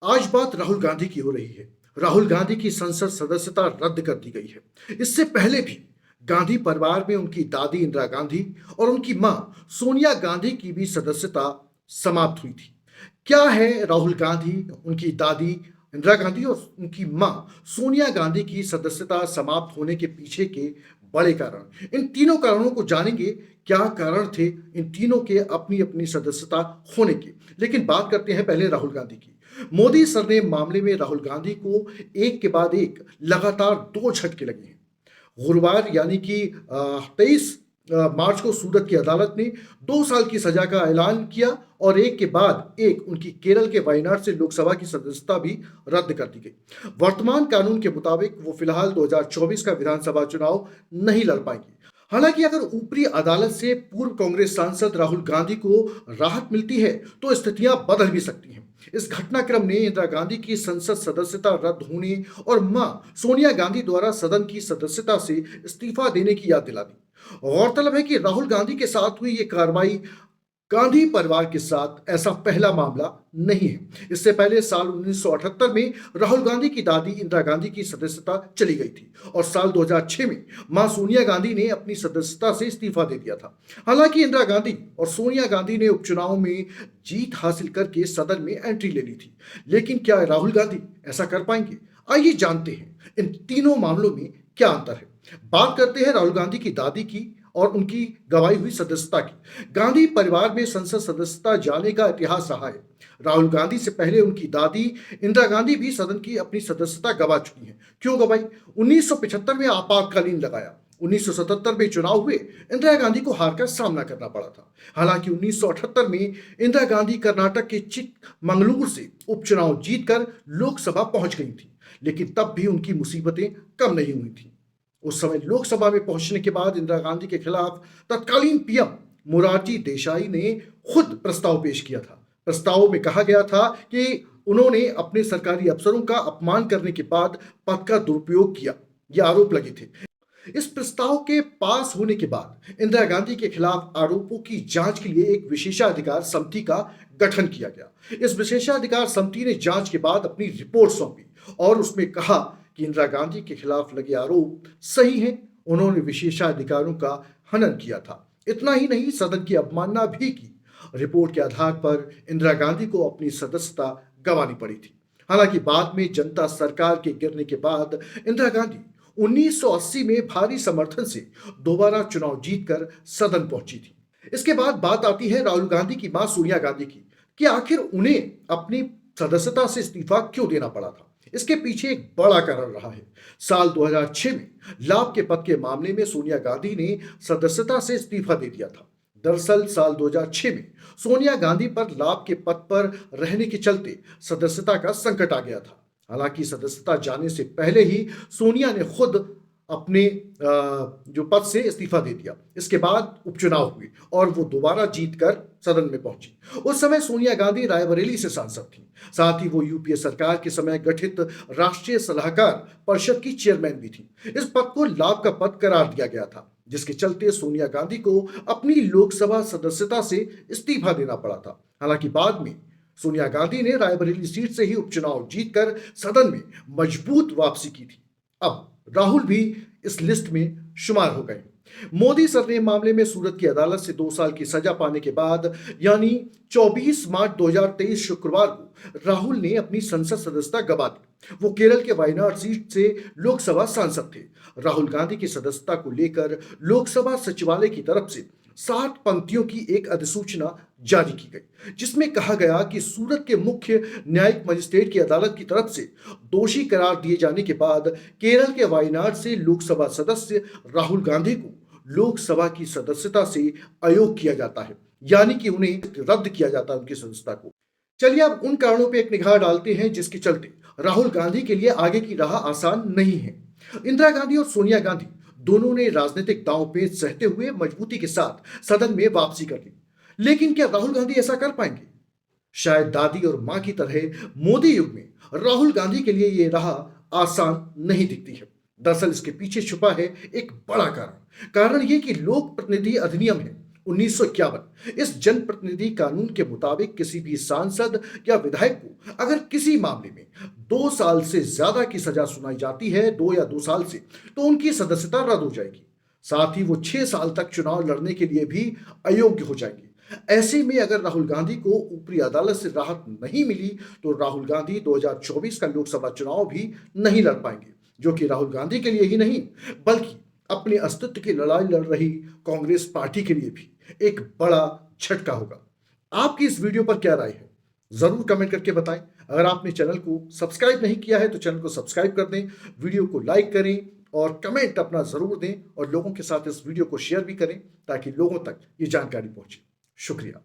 आज बात राहुल गांधी की हो रही है। राहुल गांधी की संसद सदस्यता रद्द कर दी गई है। इससे पहले भी गांधी परिवार में उनकी दादी इंदिरा गांधी और उनकी मां सोनिया गांधी की भी सदस्यता समाप्त हुई थी। क्या है राहुल गांधी, उनकी दादी इंदिरा गांधी और उनकी मां सोनिया गांधी की सदस्यता समाप्त होने के पीछे के बड़े कारण? इन तीनों कारणों को जानेंगे। क्या कारण थे इन तीनों के अपनी अपनी सदस्यता होने के? लेकिन बात करते हैं पहले राहुल गांधी की। मोदी सरनेम मामले में राहुल गांधी को एक के बाद एक लगातार दो झटके लगे हैं। गुरुवार यानी कि 23 मार्च को सूरत की अदालत ने 2 साल की सजा का ऐलान किया और एक के बाद एक उनकी केरल के वायनाड से लोकसभा की सदस्यता भी रद्द कर दी गई। वर्तमान कानून के मुताबिक वो फिलहाल 2024 का विधानसभा चुनाव नहीं लड़ पाएंगे। हालांकि अगर ऊपरी अदालत से पूर्व कांग्रेस सांसद राहुल गांधी को राहत मिलती है तो स्थितियां बदल भी सकती हैं। इस घटनाक्रम ने इंदिरा गांधी की संसद सदस्यता रद्द होने और मां सोनिया गांधी द्वारा सदन की सदस्यता से इस्तीफा देने की याद दिला दी। गौरतलब है कि राहुल गांधी के साथ हुई ये कार्रवाई गांधी परिवार के साथ ऐसा पहला मामला नहीं है। इससे पहले साल 1978 में राहुल गांधी की दादी इंदिरा गांधी की सदस्यता चली गई थी और साल 2006 में मां सोनिया गांधी ने अपनी सदस्यता से इस्तीफा दे दिया था। हालांकि इंदिरा गांधी और सोनिया गांधी ने उपचुनाव में जीत हासिल करके सदन में एंट्री ले ली थी, लेकिन क्या राहुल गांधी ऐसा कर पाएंगे? आइए जानते हैं इन तीनों मामलों में क्या अंतर है। बात करते हैं राहुल गांधी की दादी की और उनकी गवाई हुई सदस्यता की। गांधी परिवार में संसद सदस्यता जाने का इतिहास रहा है। राहुल गांधी से पहले उनकी दादी इंदिरा गांधी भी सदन की अपनी सदस्यता गवा चुकी हैं। क्यों गवाई? 1975 में आपातकालीन लगाया। 1977 में चुनाव हुए, इंदिरा गांधी को हार का सामना करना पड़ा था। हालांकि 1978 में इंदिरा गांधी कर्नाटक के चिकमंगलुरु से उपचुनाव जीतकर लोकसभा पहुंच गई थी, लेकिन तब भी उनकी मुसीबतें कम नहीं हुई थी। उस समय लोकसभा में पहुंचने के बाद इंदिरा गांधी के खिलाफ तत्कालीन पीएम मोरारजी देसाई ने खुद प्रस्ताव पेश किया था। प्रस्ताव में कहा गया था कि उन्होंने अपने सरकारी अफसरों का अपमान करने के बाद पद का दुरुपयोग किया। ये आरोप लगे थे। इस प्रस्ताव के पास होने के बाद इंदिरा गांधी के खिलाफ आरोपों की जांच के लिए एक विशेषाधिकार समिति का गठन किया गया। इस विशेषाधिकार समिति ने जांच के बाद अपनी रिपोर्ट सौंपी और उसमें कहा कि इंदिरा गांधी के खिलाफ लगे आरोप सही हैं। उन्होंने विशेषाधिकारों का हनन किया था। इतना ही नहीं, सदन की अवमानना भी की। रिपोर्ट के आधार पर इंदिरा गांधी को अपनी सदस्यता गंवानी पड़ी थी। हालांकि बाद में जनता सरकार के गिरने के बाद इंदिरा गांधी 1980 में भारी समर्थन से दोबारा चुनाव जीतकर सदन पहुंची थी। इसके बाद बात आती है राहुल गांधी की मां सोनिया गांधी की कि आखिर उन्हें अपनी सदस्यता से इस्तीफा क्यों देना पड़ा था। इसके पीछे एक बड़ा कारण रहा है। साल 2006 में लाभ के पद के मामले में सोनिया गांधी ने सदस्यता से इस्तीफा दे दिया था। दरअसल साल 2006 में सोनिया गांधी पर लाभ के पद पर रहने के चलते सदस्यता का संकट आ गया था। हालांकि सदस्यता जाने से पहले ही सोनिया ने खुद अपने जो पद से इस्तीफा दे दिया। इसके बाद उपचुनाव हुए और वो दोबारा जीतकर सदन में पहुंची। उस समय सोनिया गांधी रायबरेली से सांसद थी। साथ ही वो यूपीए सरकार के समय गठित राष्ट्रीय सलाहकार परिषद की चेयरमैन भी थी। इस पद को लाभ का पद करार दिया गया था, जिसके चलते सोनिया गांधी को अपनी लोकसभा सदस्यता से इस्तीफा देना पड़ा था। हालांकि बाद में सोनिया गांधी ने रायबरेली सीट से ही उपचुनाव जीतकर सदन में मजबूत वापसी की थी। अब राहुल भी इस लिस्ट में शुमार हो गए। मोदी सरनेम मामले में सूरत की अदालत से 2 साल की सजा पाने के बाद यानी 24 मार्च 2023 शुक्रवार को राहुल ने अपनी संसद सदस्यता गंवा दी। वो केरल के वायनाड सीट से लोकसभा सांसद थे। राहुल गांधी की सदस्यता को लेकर लोकसभा सचिवालय की तरफ से 60 पंक्तियों की एक अधिसूचना जारी की गई, जिसमें कहा गया कि सूरत के मुख्य न्यायिक मजिस्ट्रेट की अदालत की तरफ से दोषी करार दिए जाने के बाद केरल के वायनाड से लोकसभा सदस्य राहुल गांधी को लोकसभा की सदस्यता से अयोग्य किया जाता है, यानी कि उन्हें रद्द किया जाता है उनकी सदस्यता को। चलिए अब उन कारणों पर एक निगाह डालते हैं जिसके चलते राहुल गांधी के लिए आगे की राह आसान नहीं है। इंदिरा गांधी और सोनिया गांधी दोनों ने राजनीतिक दांवपेच सहते हुए मजबूती के साथ सदन में वापसी कर ली, लेकिन क्या राहुल गांधी ऐसा कर पाएंगे? शायद दादी और मां की तरह मोदी युग में राहुल गांधी के लिए यह राह आसान नहीं दिखती है। दरअसल इसके पीछे छुपा है एक बड़ा कारण। कारण यह कि लोक प्रतिनिधि अधिनियम है 1951 इस जनप्रतिनिधि कानून के मुताबिक किसी भी सांसद या विधायक को अगर किसी मामले में 2 साल से ज्यादा की सजा सुनाई जाती है, 2 या 2 साल से, तो उनकी सदस्यता रद्द हो जाएगी। साथ ही वो 6 साल तक चुनाव लड़ने के लिए भी अयोग्य हो जाएंगे। ऐसे में अगर राहुल गांधी को ऊपरी अदालत से राहत नहीं मिली तो राहुल गांधी 2024 का लोकसभा चुनाव भी नहीं लड़ पाएंगे, जो कि राहुल गांधी के लिए ही नहीं बल्कि अपने अस्तित्व की लड़ाई लड़ रही कांग्रेस पार्टी के लिए भी एक बड़ा झटका होगा। आपकी इस वीडियो पर क्या राय है, जरूर कमेंट करके बताएं। अगर आपने चैनल को सब्सक्राइब नहीं किया है तो चैनल को सब्सक्राइब कर दें, वीडियो को लाइक करें और कमेंट अपना जरूर दें और लोगों के साथ इस वीडियो को शेयर भी करें ताकि लोगों तक ये जानकारी पहुंचे। शुक्रिया।